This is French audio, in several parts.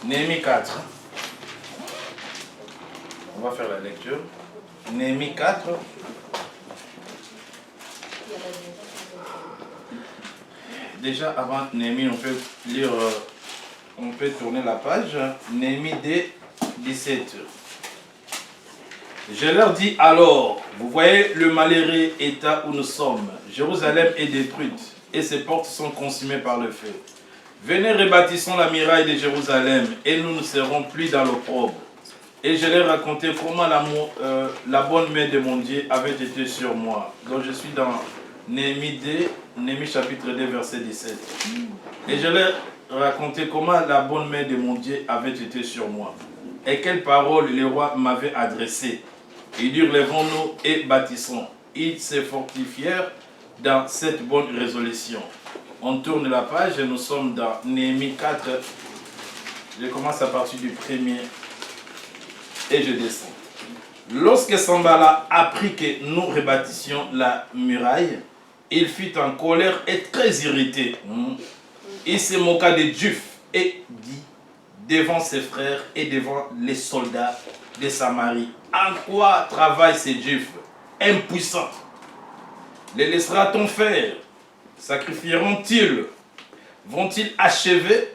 Néhémie 4. On va faire la lecture. Néhémie 4. Déjà, avant Néhémie, on peut lire, on peut tourner la page. Néhémie 17. Je leur dis alors, vous voyez le malheureux état où nous sommes. Jérusalem est détruite et ses portes sont consumées par le feu. Venez, rebâtissons la muraille de Jérusalem et nous ne serons plus dans l'opprobre. Et je leur racontais comment la bonne main de mon Dieu avait été sur moi. Donc je suis dans Néhémie 2, Néhémie chapitre 2, verset 17. Et je leur racontais comment la bonne main de mon Dieu avait été sur moi. Et quelles paroles les rois m'avaient adressées. Ils dirent, lèvons-nous et bâtissons. Ils se fortifièrent dans cette bonne résolution. On tourne la page et nous sommes dans Néhémie 4. Je commence à partir du premier et je descends. Lorsque Sanballat apprit que nous rebâtissions la muraille, il fut en colère et très irrité. Il se moqua des Juifs et dit devant ses frères et devant les soldats de Samarie, en quoi travaillent ces Juifs impuissants? Les laissera-t-on faire? Sacrifieront-ils? Vont-ils achever?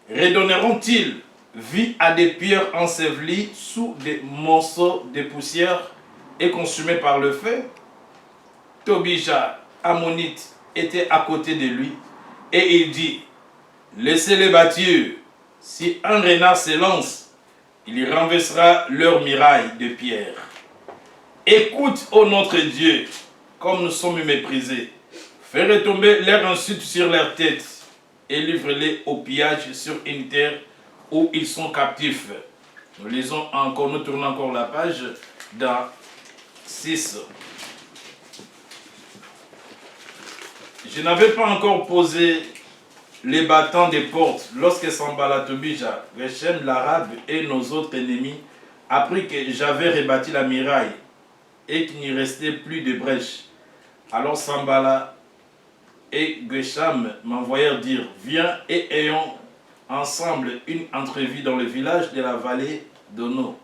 Redonneront-ils vie à des pierres ensevelies sous des morceaux de poussière et consumées par le feu? Tobija, Ammonite, était à côté de lui et il dit, laissez-les bâtir. Si un renard s'élance, il y renversera leur muraille de pierre. Écoute, ô notre Dieu, comme nous sommes méprisés. Fais retomber leur insulte sur leur tête et livre-les au pillage sur une terre où ils sont captifs. Nous lisons encore, nous tournons encore la page dans 6. Je n'avais pas encore posé les battants des portes lorsque Sanballat, Tobija, Geshem, l'Arabe et nos autres ennemis apprirent que j'avais rebâti la muraille et qu'il n'y restait plus de brèche. Alors Sanballat et Geshem m'envoyèrent dire, viens et ayons ensemble une entrevue dans le village de la vallée d'Ono.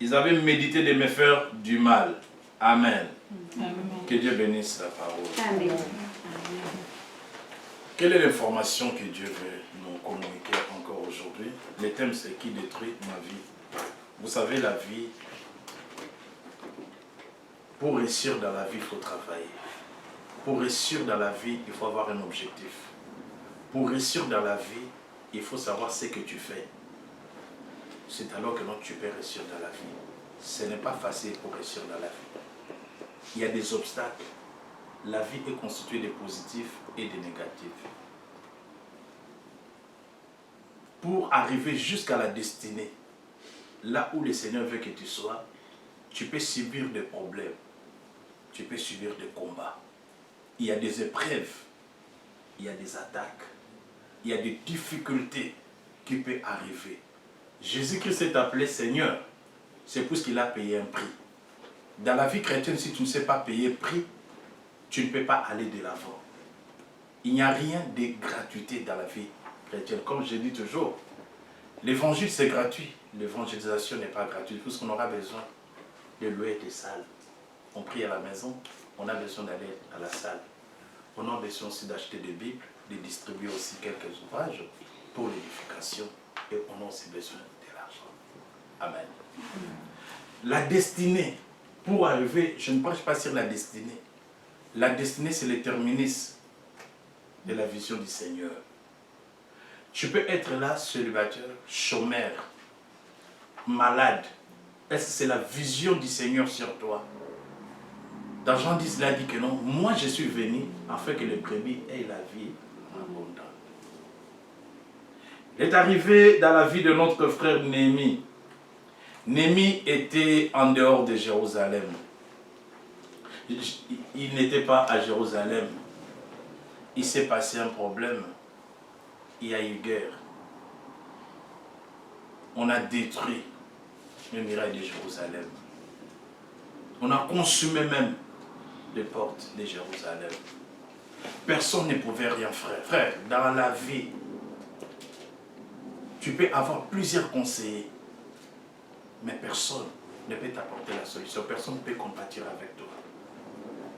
Ils avaient médité de me faire du mal. Amen. Amen. Que Dieu bénisse la parole. Amen. Quelle est l'information que Dieu veut nous communiquer encore aujourd'hui? Le thème, c'est qui détruit ma vie. Vous savez, la vie, pour réussir dans la vie, il faut travailler. Pour réussir dans la vie, il faut avoir un objectif. Pour réussir dans la vie, il faut savoir ce que tu fais. C'est alors que tu peux réussir dans la vie. Ce n'est pas facile pour réussir dans la vie. Il y a des obstacles. La vie est constituée de positifs et de négatifs. Pour arriver jusqu'à la destinée, là où le Seigneur veut que tu sois, tu peux subir des problèmes, tu peux subir des combats. Il y a des épreuves, il y a des attaques, il y a des difficultés qui peuvent arriver. Jésus-Christ est appelé Seigneur, c'est parce qu'il a payé un prix. Dans la vie chrétienne, si tu ne sais pas payer prix, tu ne peux pas aller de l'avant. Il n'y a rien de gratuité dans la vie chrétienne. Comme je dis toujours, l'évangile c'est gratuit. L'évangélisation n'est pas gratuite, puisqu'on aura besoin de louer des salles. On prie à la maison, on a besoin d'aller à la salle. On a besoin aussi d'acheter des Bibles, de distribuer aussi quelques ouvrages pour l'édification. Et on a aussi besoin de l'argent. Amen. La destinée, pour arriver, je ne parle pas sur la destinée. La destinée, c'est le terminus de la vision du Seigneur. Tu peux être là, célibataire, chômeur, malade. Est-ce que c'est la vision du Seigneur sur toi? Dans Jean 10, il a dit que non. Moi, je suis venu afin que les brebis aient la vie abondante. Il est arrivé dans la vie de notre frère Néhémie. Néhémie était en dehors de Jérusalem. Il n'était pas à Jérusalem. Il s'est passé un problème. Il y a eu guerre. On a détruit le muraille de Jérusalem. On a consumé même les portes de Jérusalem. Personne ne pouvait rien faire. Frère, dans la vie, Tu peux avoir plusieurs conseillers, mais personne ne peut t'apporter la solution. Personne ne peut compatir avec toi.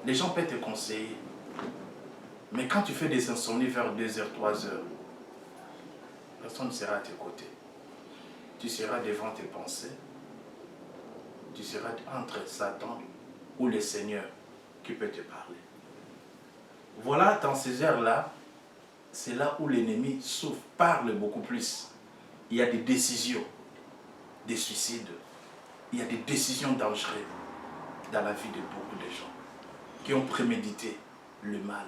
Les gens peuvent te conseiller, mais quand tu fais des insomnies vers 2h, 3h, personne ne sera à tes côtés. Tu seras devant tes pensées. Tu seras entre Satan ou le Seigneur qui peut te parler. Voilà, dans ces heures-là, c'est là où l'ennemi souffre, parle beaucoup plus. Il y a des décisions, des suicides, il y a des décisions dangereuses dans la vie de beaucoup de gens qui ont prémédité le mal.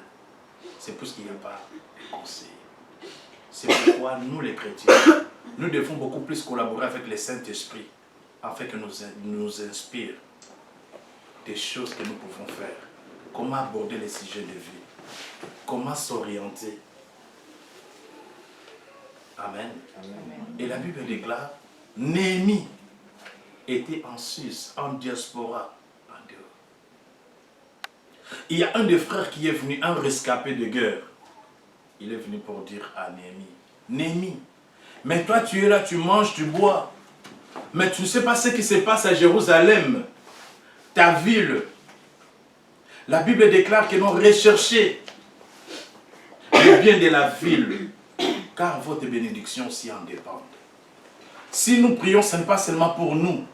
C'est pour ce qu'il n'y a pas de conseil. C'est pourquoi nous les chrétiens, nous devons beaucoup plus collaborer avec le Saint-Esprit afin que nous inspire des choses que nous pouvons faire. Comment aborder les sujets de vie, comment s'orienter. Amen. Amen. Et la Bible déclare, Néhémie était en Suisse, en diaspora, en dehors. Il y a un des frères qui est venu, un rescapé de guerre. Il est venu pour dire à Néhémie, Néhémie, mais toi tu es là, tu manges, tu bois, mais tu ne sais pas ce qui se passe à Jérusalem, ta ville. La Bible déclare que nous recherchons le bien de la ville, car votre bénédiction s'y en dépend. Si nous prions, ce n'est pas seulement pour nous.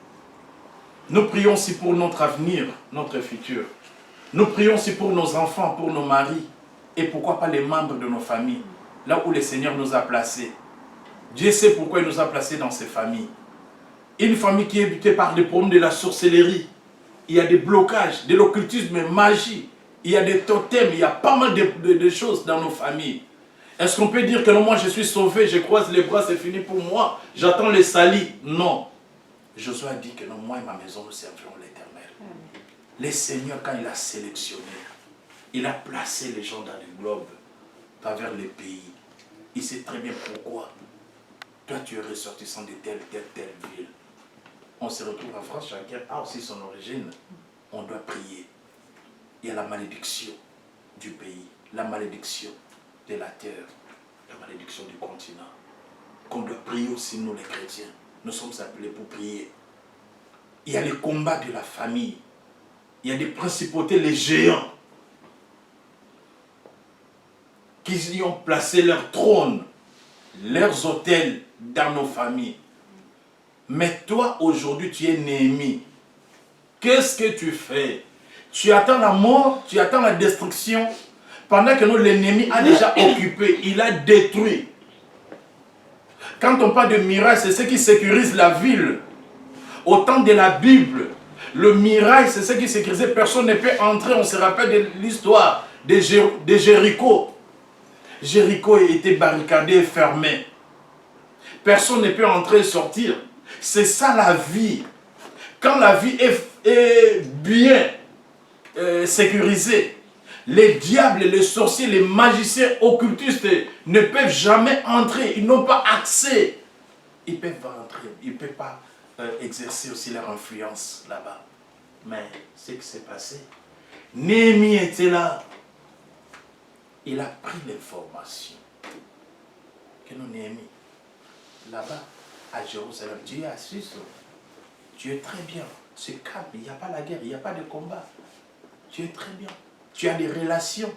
Nous prions aussi pour notre avenir, notre futur. Nous prions aussi pour nos enfants, pour nos maris, et pourquoi pas les membres de nos familles, là où le Seigneur nous a placés. Dieu sait pourquoi il nous a placés dans ces familles. Une famille qui est habitée par les problèmes de la sorcellerie. Il y a des blocages, de l'occultisme, magie. Il y a des totems, il y a pas mal de choses dans nos familles. Est-ce qu'on peut dire que non, moi je suis sauvé, je croise les bras, c'est fini pour moi, j'attends les salis? Non. Josué a dit que non, moi et ma maison, nous servirons l'Éternel. Le Seigneur, quand il a sélectionné, il a placé les gens dans le globe, à travers les pays. Il sait très bien pourquoi. Toi, tu es ressortissant de telle ville. On se retrouve en France, chacun a aussi son origine. On doit prier. Il y a la malédiction du pays, la malédiction de la terre, la malédiction du continent. Qu'on doit prier aussi, nous les chrétiens. Nous sommes appelés pour prier. Il y a les combats de la famille. Il y a des principautés, les géants, qui y ont placé leur trône, leurs autels dans nos familles. Mais toi, aujourd'hui, tu es Néhémie. Qu'est-ce que tu fais? Tu attends la mort, tu attends la destruction, pendant que l'ennemi a déjà occupé, il a détruit. Quand on parle de miracle, c'est ce qui sécurise la ville. Au temps de la Bible, le miracle, c'est ce qui sécurisait. Personne ne peut entrer. On se rappelle de l'histoire de Jéricho. Jéricho était barricadé et fermé. Personne ne peut entrer et sortir. C'est ça la vie. Quand la vie est bien sécurisée, les diables, les sorciers, les magiciens occultistes ne peuvent jamais entrer. Ils n'ont pas accès. Ils ne peuvent pas entrer. Ils ne peuvent pas exercer aussi leur influence là-bas. Mais ce qui s'est passé, Néhémie était là. Il a pris l'information que nous, Néhémie, là-bas, à Jérusalem, tu es assis, tu es très bien, c'est calme, il n'y a pas la guerre, il n'y a pas de combat. Tu es très bien. Tu as des relations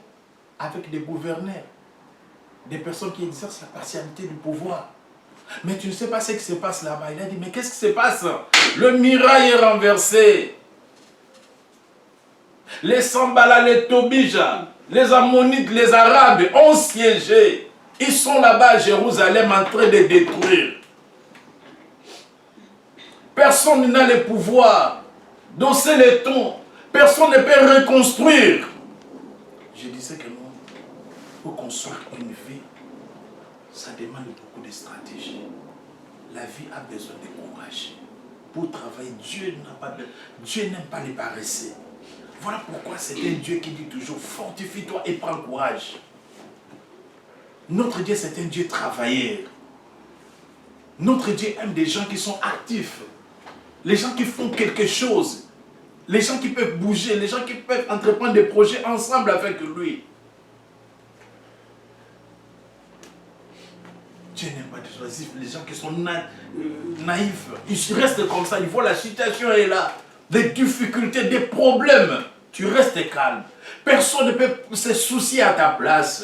avec des gouverneurs, des personnes qui exercent la partialité du pouvoir. Mais tu ne sais pas ce qui se passe là-bas. Il a dit, mais qu'est-ce qui se passe? Le mirail est renversé. Les Sambala, les Tobija, les Ammonites, les Arabes ont siégé. Ils sont là-bas à Jérusalem en train de détruire. Personne n'a le pouvoir d'hausser les tons. Personne ne peut reconstruire. Je disais que non, pour construire une vie, ça demande beaucoup de stratégie. La vie a besoin de courage. Pour travailler, Dieu n'aime pas les paresseux. Voilà pourquoi c'est un Dieu qui dit toujours, fortifie-toi et prends courage. Notre Dieu, c'est un Dieu travailleur. Notre Dieu aime des gens qui sont actifs. Les gens qui font quelque chose. Les gens qui peuvent bouger. Les gens qui peuvent entreprendre des projets ensemble avec lui. Dieu n'aime pas des oisifs, les gens qui sont naïfs. Ils restent comme ça, ils voient la situation est là. Des difficultés, des problèmes. Tu restes calme. Personne ne peut se soucier à ta place.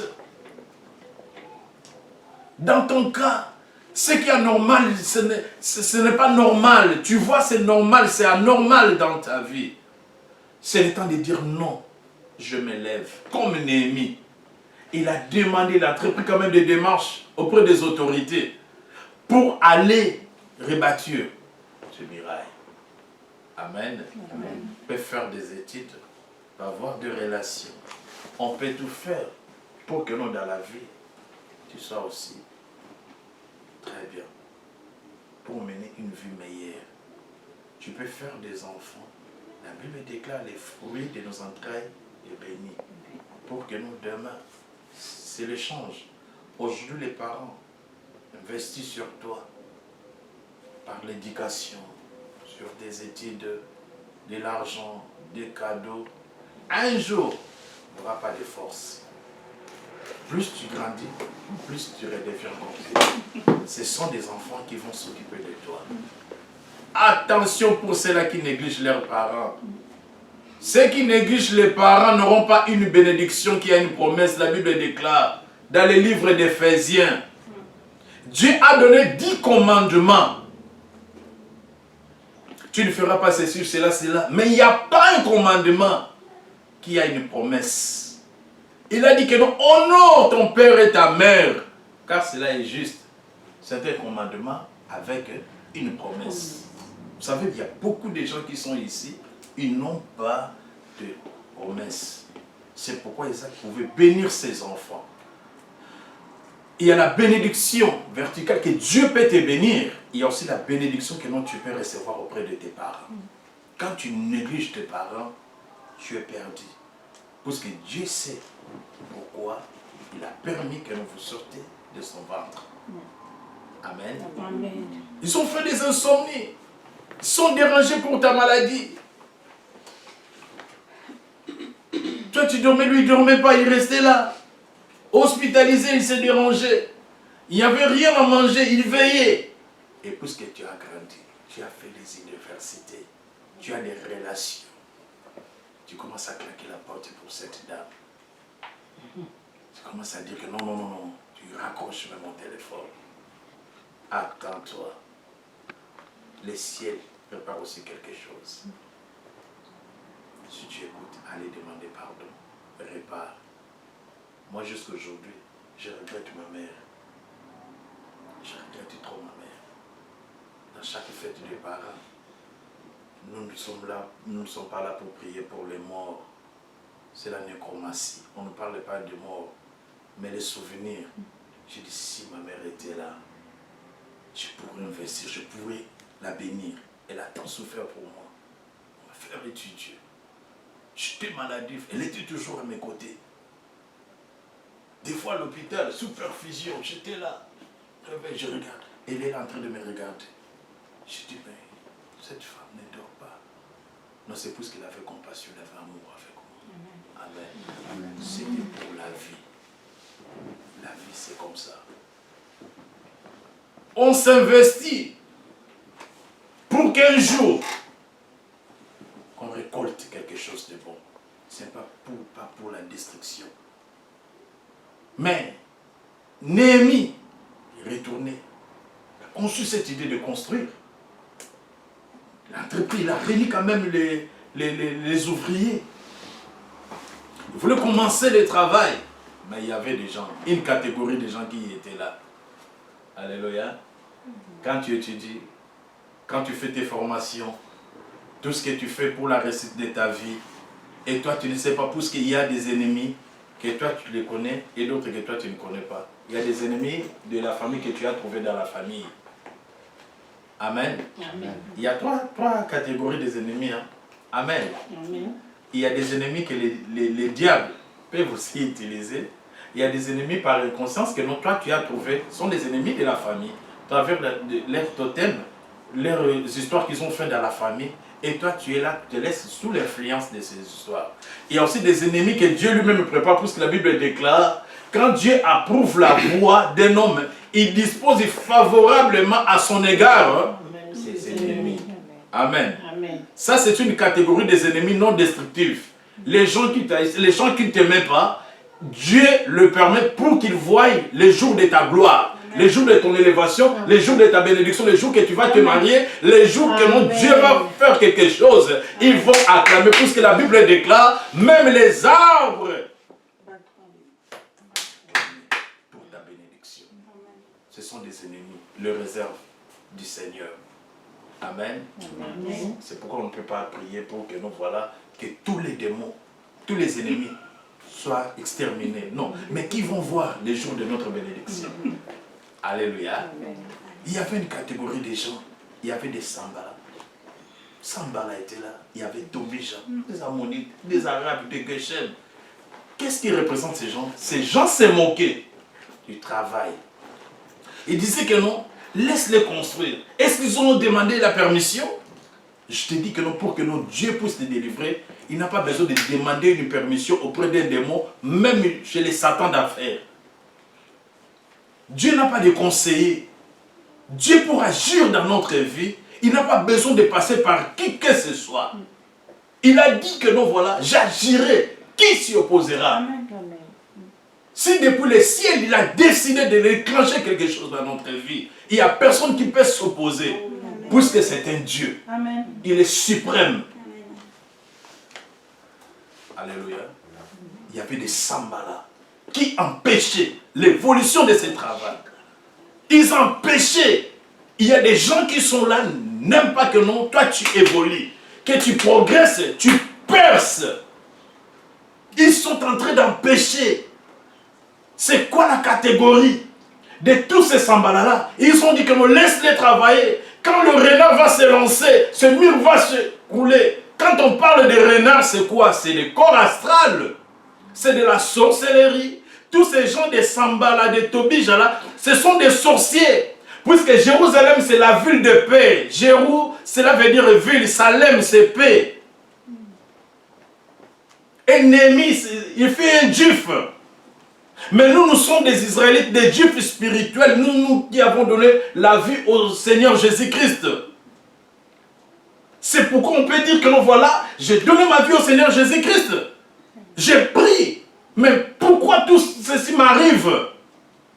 Dans ton cas, ce qui est anormal, ce n'est pas normal. Tu vois, c'est normal, c'est anormal dans ta vie. C'est le temps de dire non. Je me lève. Comme Néhémie. Il a demandé, il a entrepris quand même des démarches auprès des autorités pour aller rebâtir ce muraille. Amen. Amen. On peut faire des études, avoir des relations. On peut tout faire pour que nous, dans la vie, tu sois aussi très bien. Pour mener une vie meilleure. Tu peux faire des enfants. La Bible déclare les fruits de nos entrailles est béni. Pour que nous, demain, c'est l'échange. Aujourd'hui, les parents investissent sur toi par l'éducation, sur des études, de l'argent, des cadeaux. Un jour, il n'y aura pas de force. Plus tu grandis, plus tu redeviens concret. Ce sont des enfants qui vont s'occuper de toi. Attention pour ceux-là qui négligent leurs parents. Ceux qui négligent les parents n'auront pas une bénédiction qui a une promesse. La Bible déclare dans les livres d'Éphésiens. Dieu a donné 10 commandements. Tu ne feras pas ceci, cela, cela. Mais il n'y a pas un commandement qui a une promesse. Il a dit que non, honore ton père et ta mère. Car cela est juste. C'est un commandement avec une promesse. Vous savez, il y a beaucoup de gens qui sont ici. Ils n'ont pas de promesse. C'est pourquoi Isaac pouvait bénir ses enfants. Il y a la bénédiction verticale que Dieu peut te bénir. Il y a aussi la bénédiction que non, tu peux recevoir auprès de tes parents. Quand tu négliges tes parents, tu es perdu. Parce que Dieu sait pourquoi il a permis que vous sortiez de son ventre. Amen. Amen. Ils ont fait des insomnies. Ils sont dérangés pour ta maladie. Toi, tu dormais, lui, il ne dormait pas, il restait là. Hospitalisé, il s'est dérangé. Il n'y avait rien à manger, il veillait. Et puisque tu as grandi, tu as fait des universités, tu as des relations, tu commences à claquer la porte pour cette dame. Tu commences à dire que non, non, non, non, tu raccroches même mon téléphone. Attends-toi. Le ciel prépare aussi quelque chose. Si tu écoutes, allez demander pardon. Répare. Moi, jusqu'aujourd'hui, je regrette ma mère. Je regrette trop ma mère. Dans chaque fête des parents, nous ne sommes pas là pour prier pour les morts. C'est la nécromancie. On ne parle pas de mort, mais les souvenirs. Je dis, si ma mère était là, je pourrais investir, je pourrais la bénir. Elle a tant souffert pour moi. On m'a fait étudier. J'étais maladif, elle était toujours à mes côtés. Des fois à l'hôpital, sous perfusion, j'étais là. Je regarde. Elle est en train de me regarder. Je dis, mais cette femme ne dort pas. Non, c'est parce qu'elle avait compassion, elle avait amour avec moi. Amen. Amen. C'était pour la vie. La vie, c'est comme ça. On s'investit pour qu'un jour, qu'on récolte quelque chose de bon. Ce n'est pas pour la destruction. Mais, Néhémie est retourné. Il a conçu cette idée de construire. L'entreprise, il a réuni quand même les ouvriers. Il voulait commencer le travail. Mais il y avait des gens, une catégorie de gens qui étaient là. Alléluia. Quand tu étudies, quand tu fais tes formations, tout ce que tu fais pour la réussite de ta vie, et toi tu ne sais pas, parce qu'il y a des ennemis que toi tu les connais et d'autres que toi tu ne connais pas. Il y a des ennemis de la famille que tu as trouvés dans la famille. Amen. Amen. Il y a trois catégories des ennemis. Hein. Amen. Amen. Il y a des ennemis que les diables peuvent aussi utiliser. Il y a des ennemis par inconscience que non, toi tu as trouvé, sont des ennemis de la famille. À travers leurs totems, leurs histoires qu'ils ont fait dans la famille. Et toi tu es là, tu te laisses sous l'influence de ces histoires. Il y a aussi des ennemis que Dieu lui-même prépare, puisque la Bible déclare, quand Dieu approuve la voie d'un homme, il dispose favorablement à son égard ses ennemis. Amen. Amen. Ça, c'est une catégorie des ennemis non destructifs. Les gens qui ne t'aimaient pas, Dieu le permet pour qu'ils voient les jours de ta gloire, les jours de ton élévation, les jours de ta bénédiction, les jours que tu vas te marier, les jours que mon Dieu va faire quelque chose. Ils vont acclamer, puisque la Bible déclare, même les arbres pour ta bénédiction. Ce sont des ennemis, le réserve du Seigneur. Amen. C'est pourquoi on ne peut pas prier pour que nous voilà, que tous les démons, tous les ennemis soient exterminés. Non, mais qui vont voir les jours de notre bénédiction. Alléluia. Il y avait une catégorie de gens, il y avait des Sambala. Sambala était là, il y avait Tobija, des Ammonites, des Arabes, des Geshem. Qu'est-ce qui représente ces gens? Ces gens se moquaient du travail. Ils disaient que non, laisse-les construire. Est-ce qu'ils ont demandé la permission? Je te dis que non, pour que notre Dieu puisse te délivrer, il n'a pas besoin de demander une permission auprès d'un démon, même chez les satans d'affaires. Dieu n'a pas de conseiller. Dieu, pour agir dans notre vie, il n'a pas besoin de passer par qui que ce soit. Il a dit que non, voilà, j'agirai. Qui s'y opposera? Amen. Si depuis le ciel, il a décidé de déclencher quelque chose dans notre vie, il n'y a personne qui peut s'opposer, puisque c'est un Dieu. Amen. Il est suprême. Amen. Alléluia. Il y avait des Sambala qui empêchaient l'évolution de ce travail. Ils empêchaient. Il y a des gens qui sont là, n'aiment pas que non, toi tu évolues, que tu progresses, tu perces. Ils sont en train d'empêcher. C'est quoi la catégorie de tous ces Sambala-là? Ils ont dit que nous laisse-les travailler. Quand le renard va se lancer, ce mur va se rouler. Quand on parle de renard, c'est quoi? C'est le corps astral. C'est de la sorcellerie. Tous ces gens de Sambala, de Tobija là, ce sont des sorciers. Puisque Jérusalem, c'est la ville de paix. Jérou, cela veut dire ville. Salem, c'est paix. Ennemi, il fait un juif. Mais nous, nous sommes des Israélites, des Juifs spirituels. Nous qui avons donné la vie au Seigneur Jésus-Christ. C'est pourquoi on peut dire que non, voilà, j'ai donné ma vie au Seigneur Jésus-Christ. J'ai pris. Mais pourquoi tout ceci m'arrive?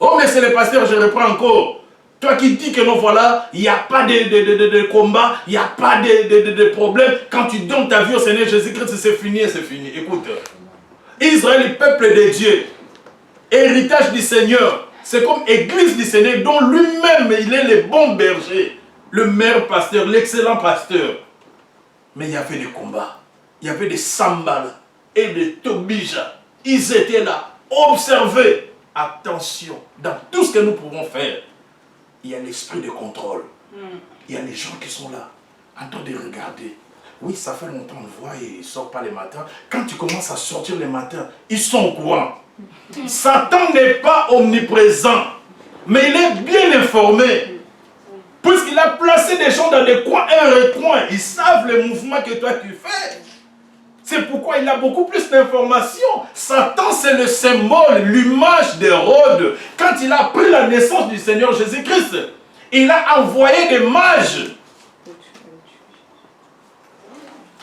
Oh, mais c'est le pasteur, je reprends encore. Toi qui dis que non, voilà, il n'y a pas de combat, il n'y a pas de problème. Quand tu donnes ta vie au Seigneur Jésus-Christ, c'est fini et c'est fini. Écoute, Israël, le peuple de Dieu, héritage du Seigneur, c'est comme église du Seigneur dont lui-même, il est le bon berger, le meilleur pasteur, l'excellent pasteur. Mais il y avait des combats, il y avait des Sambala et des Tobija. Ils étaient là, observez. Attention, dans tout ce que nous pouvons faire, il y a l'esprit de contrôle. Il y a les gens qui sont là, en train de regarder. Oui, ça fait longtemps, on voit, ils ne sortent pas les matins. Quand tu commences à sortir les matins, ils sont au courant. Satan n'est pas omniprésent, mais il est bien informé. Puisqu'il a placé des gens dans des coins, un recoin, ils savent les mouvements que toi tu fais. C'est pourquoi il a beaucoup plus d'informations. Satan, c'est le symbole, l'image d'Hérode. Quand il a pris la naissance du Seigneur Jésus-Christ, il a envoyé des mages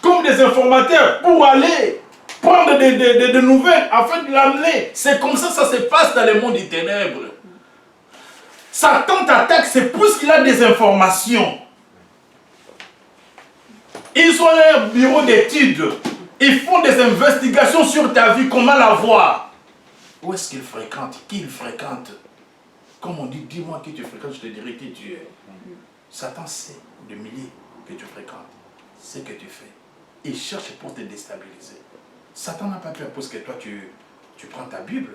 comme des informateurs pour aller prendre des nouvelles afin de l'amener. C'est comme ça que ça se passe dans le monde des ténèbres. Satan t'attaque, c'est plus qu'il a des informations. Ils ont un bureau d'études. Ils font des investigations sur ta vie, comment la voir. Où est-ce qu'il fréquente? Qui il fréquente? Comme on dit, dis-moi qui tu fréquentes, je te dirai qui tu es. Satan sait de milliers que tu fréquentes, ce que tu fais. Il cherche pour te déstabiliser. Satan n'a pas peur parce que toi tu prends ta Bible,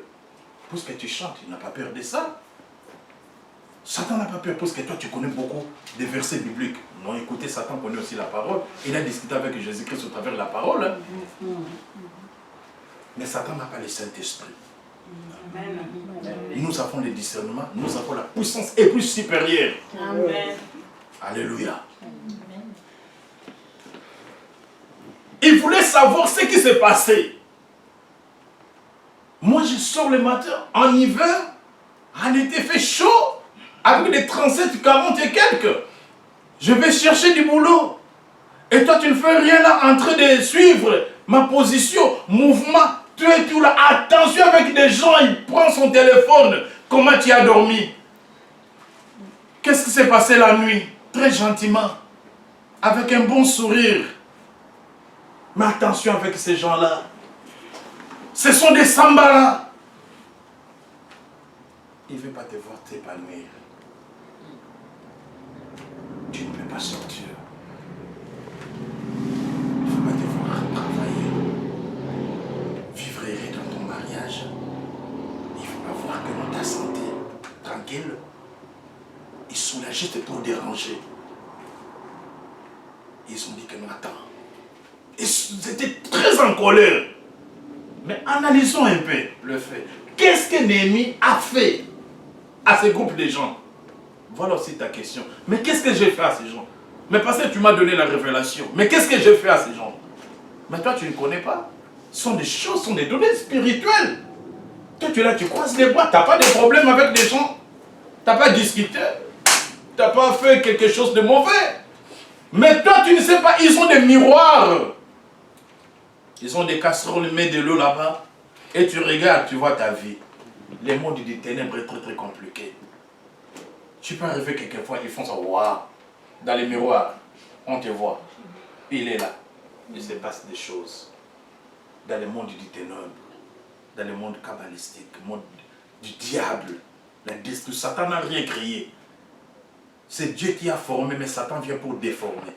parce que tu chantes, il n'a pas peur de ça. Satan n'a pas peur parce que toi tu connais beaucoup des versets bibliques. Non, écoutez, Satan connaît aussi la parole. Il a discuté avec Jésus-Christ au travers de la parole. Mais Satan n'a pas le Saint-Esprit. Nous avons le discernement, nous avons la puissance et plus supérieure. Amen. Alléluia. Il voulait savoir ce qui s'est passé. Moi, je sors le matin, en hiver, en été fait chaud. avec des 37, 40 et quelques. Je vais chercher du boulot. Et toi, tu ne fais rien là en train de suivre ma position, mouvement. Tu es tout là. Attention avec des gens, il prend son téléphone. Comment tu as dormi? Qu'est-ce qui s'est passé la nuit? Très gentiment. Avec un bon sourire. Mais attention avec ces gens-là. Ce sont des sambalas. Il ne veut pas te voir t'épanouir. Tu ne peux pas sortir. Il ne veut pas te voir travailler. Vivre heureux dans ton mariage. Il ne veut pas voir que dans ta santé, tranquille. Ils sont là juste pour déranger. Ils ont dit que non, attends. Ils étaient très en colère. Mais analysons un peu le fait. Qu'est-ce que Néhémie a fait à ce groupe de gens? Voilà aussi ta question. Mais qu'est-ce que j'ai fait à ces gens? Mais parce que tu m'as donné la révélation. Mais qu'est-ce que j'ai fait à ces gens? Mais toi, tu ne connais pas. Ce sont des choses, ce sont des données spirituelles. Toi, tu es là, tu croises les bois. Tu n'as pas de problème avec des gens. Tu n'as pas discuté. Tu n'as pas fait quelque chose de mauvais. Mais toi, tu ne sais pas. Ils ont des miroirs. Ils ont des casseroles, mets de l'eau là-bas. Et tu regardes, tu vois ta vie. Le monde des ténèbres est très très compliqué. Tu peux arriver quelquefois, ils font ça, waouh. Dans les miroirs, on te voit. Il est là. Il se passe des choses. Dans le monde des ténèbres, dans le monde kabbalistique, le monde du diable, la destruction. Satan n'a rien créé. C'est Dieu qui a formé, mais Satan vient pour déformer.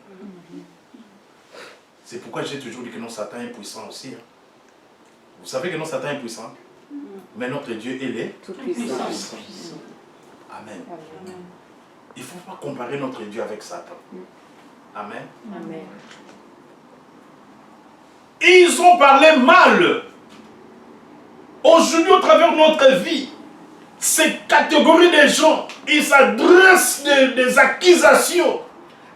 C'est pourquoi j'ai toujours dit que non, Satan est puissant aussi. Hein. Vous savez que non, Satan est puissant. Mais notre Dieu, il est tout puissant. Amen. Amen. Il ne faut pas comparer notre Dieu avec Satan. Amen. Amen. Ils ont parlé mal. Aujourd'hui, au travers de notre vie, ces catégories de gens, ils s'adressent des accusations,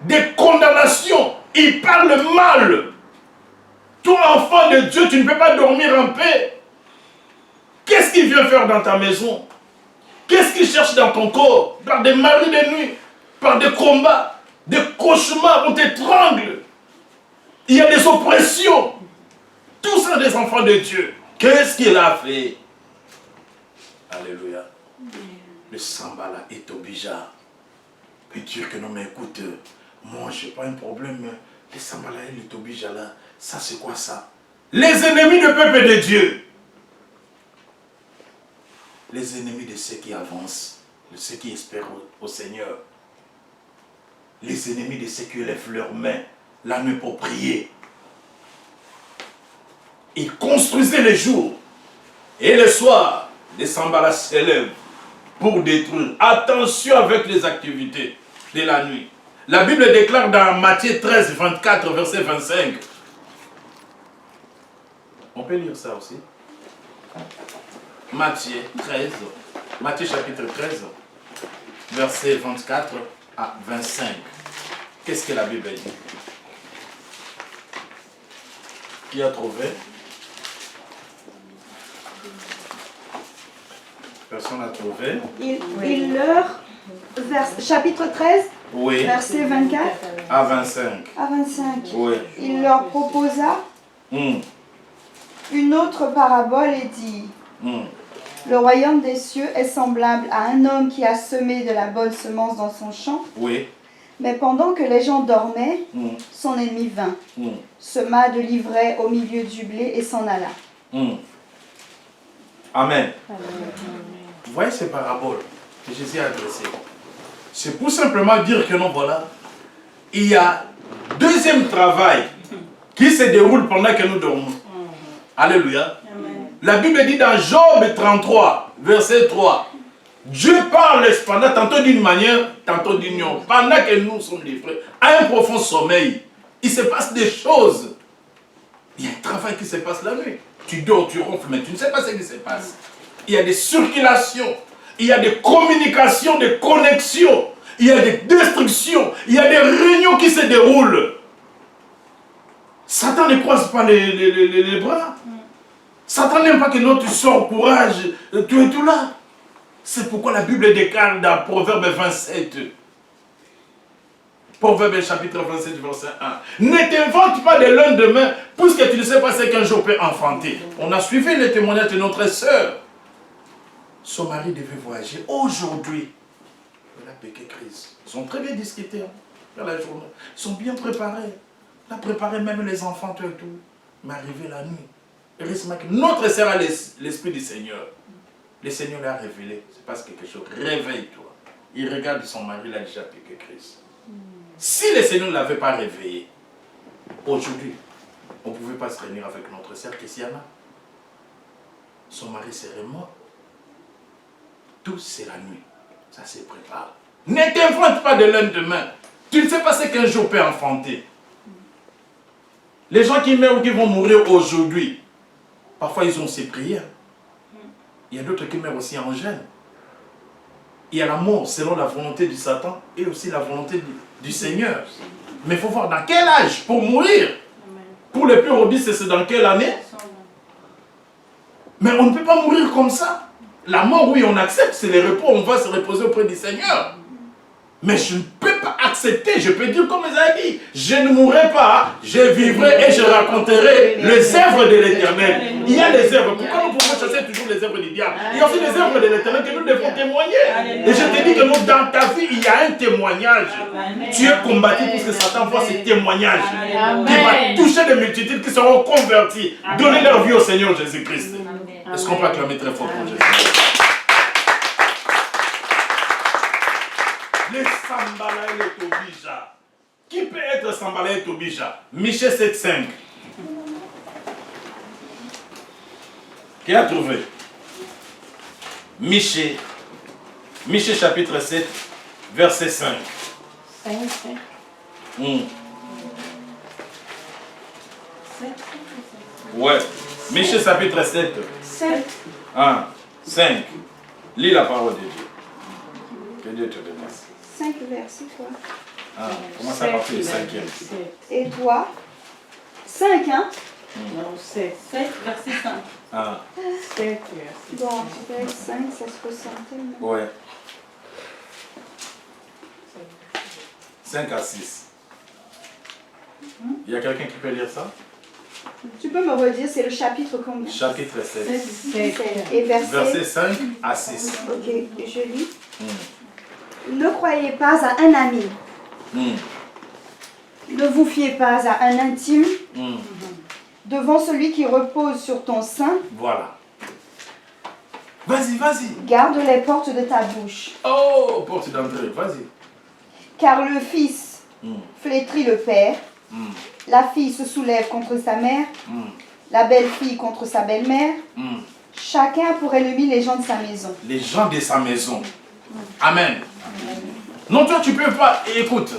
des condamnations. Ils parlent mal. Toi, enfant de Dieu, tu ne peux pas dormir en paix. Qu'est-ce qu'il vient faire dans ta maison? Qu'est-ce qu'il cherche dans ton corps? Par des maris de nuit, par des combats, des cauchemars, on t'étrangle. Il y a des oppressions. Tous sont des enfants de Dieu. Qu'est-ce qu'il a fait? Alléluia. Le Sambala est obija. Peut dire que non, mais écoute, moi, je n'ai pas un problème. Le Sambala et le Tobija là, ça c'est quoi ça? Les ennemis du peuple de Dieu. Les ennemis de ceux qui avancent, de ceux qui espèrent au Seigneur. Les ennemis de ceux qui lèvent leurs mains la nuit pour prier. Ils construisaient les jours et le soir, les Sambalas s'élèvent pour détruire. Attention avec les activités de la nuit. La Bible déclare dans Matthieu 13, 24, verset 25. On peut lire ça aussi. Matthieu 13, Matthieu chapitre 13, verset 24 à 25. Qu'est-ce que la Bible dit? Qui a trouvé? Personne n'a trouvé. Il leur, chapitre 13, oui. Verset 24 à 25. À 25. Oui. Il leur proposa une autre parabole et dit Le royaume des cieux est semblable à un homme qui a semé de la bonne semence dans son champ. Oui. Mais pendant que les gens dormaient, son ennemi vint, sema de l'ivraie au milieu du blé et s'en alla. Amen. Vous voyez ces paraboles que Jésus a adressées. C'est pour simplement dire que non, voilà, il y a deuxième travail qui se déroule pendant que nous dormons. Alléluia. Amen. La Bible dit dans Job 33, verset 3, Dieu parle cependant tantôt d'une manière, tantôt d'une autre. Pendant que nous sommes livrés à un profond sommeil, il se passe des choses. Il y a un travail qui se passe la nuit. Tu dors, tu ronfles, mais tu ne sais pas ce qui se passe. Il y a des circulations, il y a des communications, des connexions, il y a des destructions, il y a des réunions qui se déroulent. Satan ne croise pas les bras. Satan n'aime pas que nous tu sors courage, tu es tout là. C'est pourquoi la Bible déclare dans Proverbe 27. Proverbe chapitre 27, verset 1. Ne t'invente pas de lendemain, puisque tu ne sais pas ce qu'un jour peut enfanter. On a suivi le témoignage de notre sœur. Son mari devait voyager. Aujourd'hui, elle a péché crise. Ils sont très bien discutés dans la journée. Ils sont bien préparés. Elle a préparé même les enfants, tout et tout. Mais arrivé la nuit. Heureusement que notre sœur a l'esprit du Seigneur. Le Seigneur l'a révélé. C'est parce que quelque chose. Réveille-toi. Il regarde son mari, il a déjà péché crise. Si le Seigneur ne l'avait pas réveillé, aujourd'hui, on ne pouvait pas se réunir avec notre sœur Christiana. Son mari serait mort. Tout c'est la nuit. Ça se prépare. Ne t'invente pas de lendemain. Tu ne sais pas ce qu'un jour peut enfanter. Les gens qui meurent ou qui vont mourir aujourd'hui, parfois ils ont ses prières. Il y a d'autres qui meurent aussi en gêne. Il y a la mort selon la volonté du Satan et aussi la volonté du Seigneur. Mais il faut voir dans quel âge pour mourir. Pour les plus robustes, c'est dans quelle année? Mais on ne peut pas mourir comme ça. La mort, oui, on accepte, c'est le repos, on va se reposer auprès du Seigneur. Mais je ne peux pas accepter, je peux dire comme Isaïe dit, je ne mourrai pas, je vivrai et je raconterai les œuvres de l'Éternel. Il y a des œuvres, pourquoi nous pouvons chasser toujours les œuvres du diable? Il y a aussi des œuvres de l'Éternel que nous devons témoigner. Et je te dis que nous, dans ta vie, il y a un témoignage. Tu es combattu pour que Satan voit ces témoignages. Qui va toucher des multitudes qui seront converties, donner leur vie au Seigneur Jésus-Christ. Est-ce qu'on peut acclamer très fort pour Jésus? Les Sambala et les Tobija. Qui peut être Sambala et Tobija? Michée 7,5. Qui a trouvé? Michée chapitre 7, verset 5. 5. Ouais. Michée chapitre 7. 1, 5. Lis la parole de Dieu. Que Dieu te bénisse. 5 versets, quoi. Ah, commence à partir du 5e. Et toi 5, hein? Non, 7. 7, verset 5. Ah, 7 verset. Bon, avec 5, ça se ressentait. ouais. 5 à 6. Il y a quelqu'un qui peut lire ça? Tu peux me redire, c'est le chapitre combien? Chapitre 7. 7. Et verset 5 à 6. Ok, je lis. Ne croyez pas à un ami. Ne vous fiez pas à un intime. Devant celui qui repose sur ton sein. Voilà. Vas-y, vas-y. Garde les portes de ta bouche. Oh, porte d'entrée, vas-y. Car le fils flétrit le père. La fille se soulève contre sa mère. La belle-fille contre sa belle-mère. Chacun pour ennemi les gens de sa maison. Les gens de sa maison. Amen. Non, toi, tu ne peux pas. Écoute,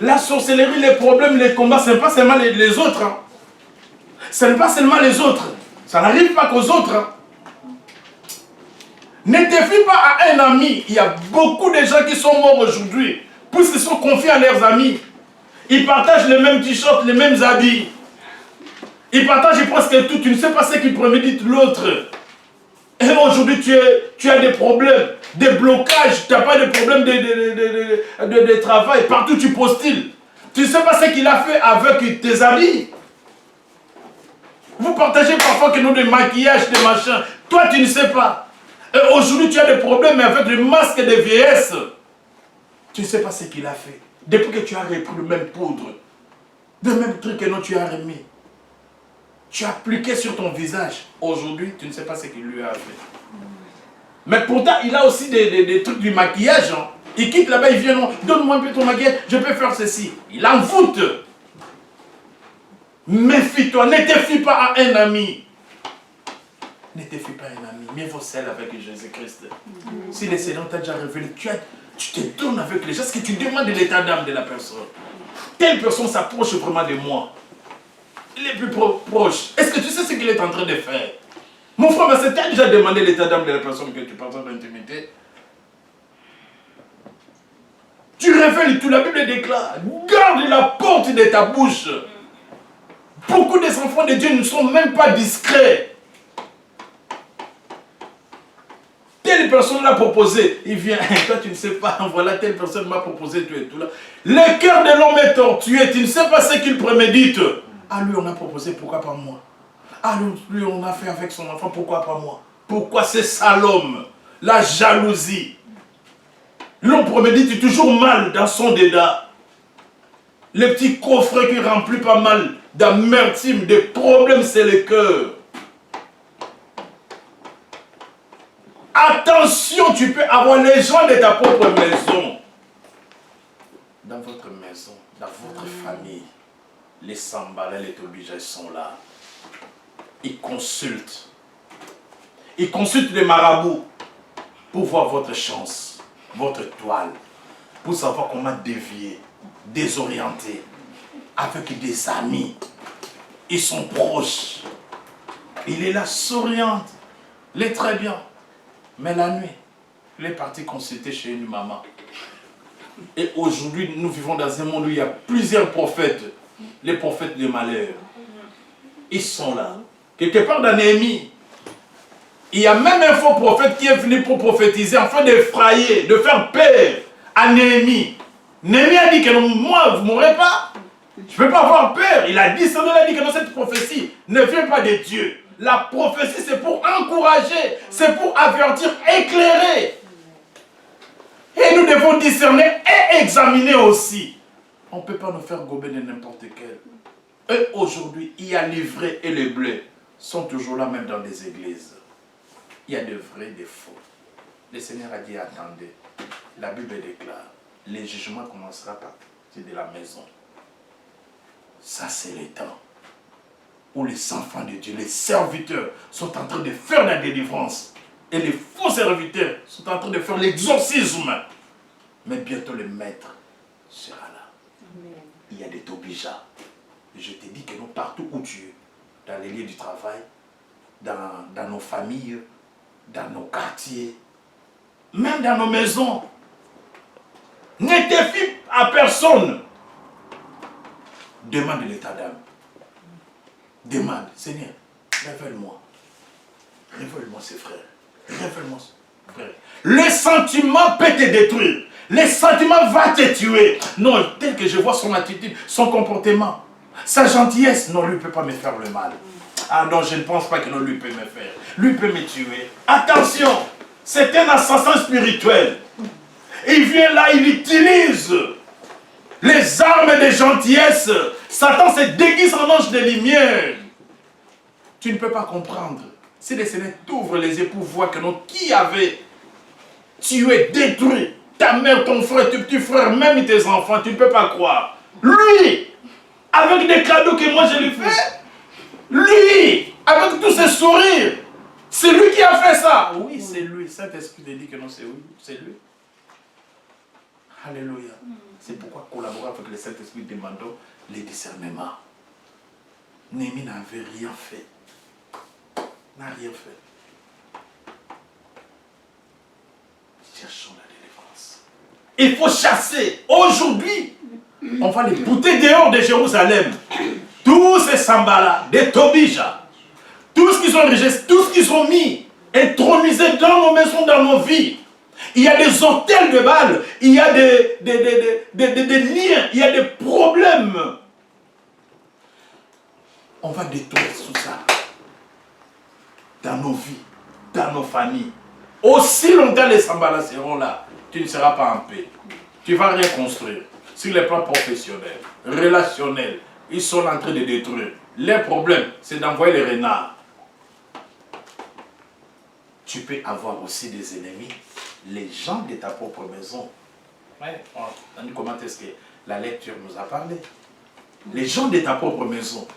la sorcellerie, les problèmes, les combats, ce n'est pas seulement les autres. Hein. Ce n'est pas seulement les autres. Ça n'arrive pas qu'aux autres. Hein. Ne te fie pas à un ami. Il y a beaucoup de gens qui sont morts aujourd'hui, puisqu'ils sont confiés à leurs amis. Ils partagent les mêmes t-shirts, les mêmes habits. Ils partagent presque tout. Tu ne sais pas ce qui prémédite l'autre. Et aujourd'hui, tu as des problèmes, des blocages. Tu n'as pas de problème de travail. Partout, tu postules. Tu ne sais pas ce qu'il a fait avec tes amis. Vous partagez parfois que nous des maquillages, des machins. Toi, tu ne sais pas. Et aujourd'hui, tu as des problèmes avec le masque de vieillesse. Tu ne sais pas ce qu'il a fait. Depuis que tu as repris le même poudre, le même truc que non, tu as remis. Tu as appliqué sur ton visage. Aujourd'hui, tu ne sais pas ce qu'il lui a fait. Mais pourtant, il a aussi des trucs du maquillage. Hein. Il quitte là-bas, il vient, donne-moi un peu ton maquillage, je peux faire ceci. Il envoûte. Méfie-toi, ne te fie pas à un ami. Ne te fie pas à un ami. Mieux vaut celle avec Jésus-Christ. Si le Seigneur t'a déjà révélé, tu te donnes avec les gens. Est-ce que tu demandes de l'état d'âme de la personne? Telle personne s'approche vraiment de moi. Les plus proches. Est-ce que tu sais ce qu'il est en train de faire? Mon frère, mais c'est déjà demandé l'état d'âme de la personne que tu partages d'intimité. Tu révèles tout, la Bible déclare. Garde la porte de ta bouche. Beaucoup des enfants de Dieu ne sont même pas discrets. Tel telle personne l'a proposé. Il vient, toi tu ne sais pas, voilà, telle personne m'a proposé, tout et tout là. Le cœur de l'homme est tortué, tu ne sais pas ce qu'il prémédite. Ah, lui on a proposé, pourquoi pas moi? Ah, lui on a fait avec son enfant, pourquoi pas moi? Pourquoi c'est ça l'homme? La jalousie. L'homme prémédite toujours mal dans son dédain. Les petits coffrets qui remplissent pas mal d'amertume, de problèmes, c'est le cœur. Attention, tu peux avoir les gens de ta propre maison. Dans votre maison, dans votre famille, les Sambala, les Tobija sont là. Ils consultent. Ils consultent les marabouts pour voir votre chance, votre toile, pour savoir comment dévier, désorienter, avec des amis. Ils sont proches. Il est là, souriante. Il est très bien. Mais la nuit, il est parti consulter chez une maman. Et aujourd'hui, nous vivons dans un monde où il y a plusieurs prophètes. Les prophètes de malheur. Ils sont là. Quelque part dans Néhémie, il y a même un faux prophète qui est venu pour prophétiser, afin d'effrayer, de faire peur à Néhémie. Néhémie a dit que non, moi, vous ne mourrez pas. Je ne peux pas avoir peur. Il a dit ça, il a dit que non, cette prophétie ne vient pas de Dieu. La prophétie, c'est pour encourager, c'est pour avertir, éclairer. Et nous devons discerner et examiner aussi. On ne peut pas nous faire gober de n'importe quel. Et aujourd'hui, il y a l'ivraie et les blés sont toujours là, même dans les églises. Il y a de vrais et de faux. Le Seigneur a dit, attendez. La Bible déclare, le jugement commencera par partir de la maison. Ça, c'est le temps où les enfants de Dieu, les serviteurs, sont en train de faire la délivrance. Et les faux serviteurs sont en train de faire l'exorcisme. Mais bientôt le maître sera là. Amen. Il y a des Tobija. Je te dis que nous, partout où tu es, dans les lieux du travail, dans nos familles, dans nos quartiers, même dans nos maisons, ne te fie à personne. Demande l'état d'âme. Demande, Seigneur, révèle-moi. Révèle-moi ses frères. Révèle-moi ses frères. Le sentiment peut te détruire. Le sentiment va te tuer. Non, tel que je vois son attitude, son comportement, sa gentillesse, non, lui ne peut pas me faire le mal. Ah non, je ne pense pas que non, lui peut me faire. Lui peut me tuer. Attention, c'est un assassin spirituel. Il vient là, il utilise les armes de gentillesse. Satan se déguise en ange de lumière. Tu ne peux pas comprendre. Si le Seigneur t'ouvre les yeux pour voir que non, qui avait tué, détruit ta mère, ton frère, tes petits frères, même tes enfants, tu ne peux pas croire. Lui, avec des cadeaux que moi je lui fais, lui, avec tous ses sourires, c'est lui qui a fait ça. Oui, c'est lui. Saint-Esprit te dit que non, c'est oui, c'est lui. Alléluia. C'est pourquoi collaborer avec le Saint-Esprit demandons les discernements. Néhémie n'avait rien fait. N'a rien fait. Cherchons la délivrance. Il faut chasser. Aujourd'hui, on va les bouter dehors de Jérusalem. Tous ces Sambala, des Tobija, tous qui sont rejetés, tous qui sont mis, intronisés dans nos maisons, dans nos vies. Il y a des hôtels de Baal, il y a des liens, il y a des problèmes. On va détruire tout ça dans nos vies, dans nos familles. Aussi longtemps les Sambala seront là, tu ne seras pas en paix. Tu ne vas rien construire. Sur les plans professionnels, relationnels, ils sont en train de détruire. Leur problème, c'est d'envoyer les renards. Tu peux avoir aussi des ennemis, les gens de ta propre maison. Ouais, on a dit comment est-ce que la lecture nous a parlé. Les gens de ta propre maison,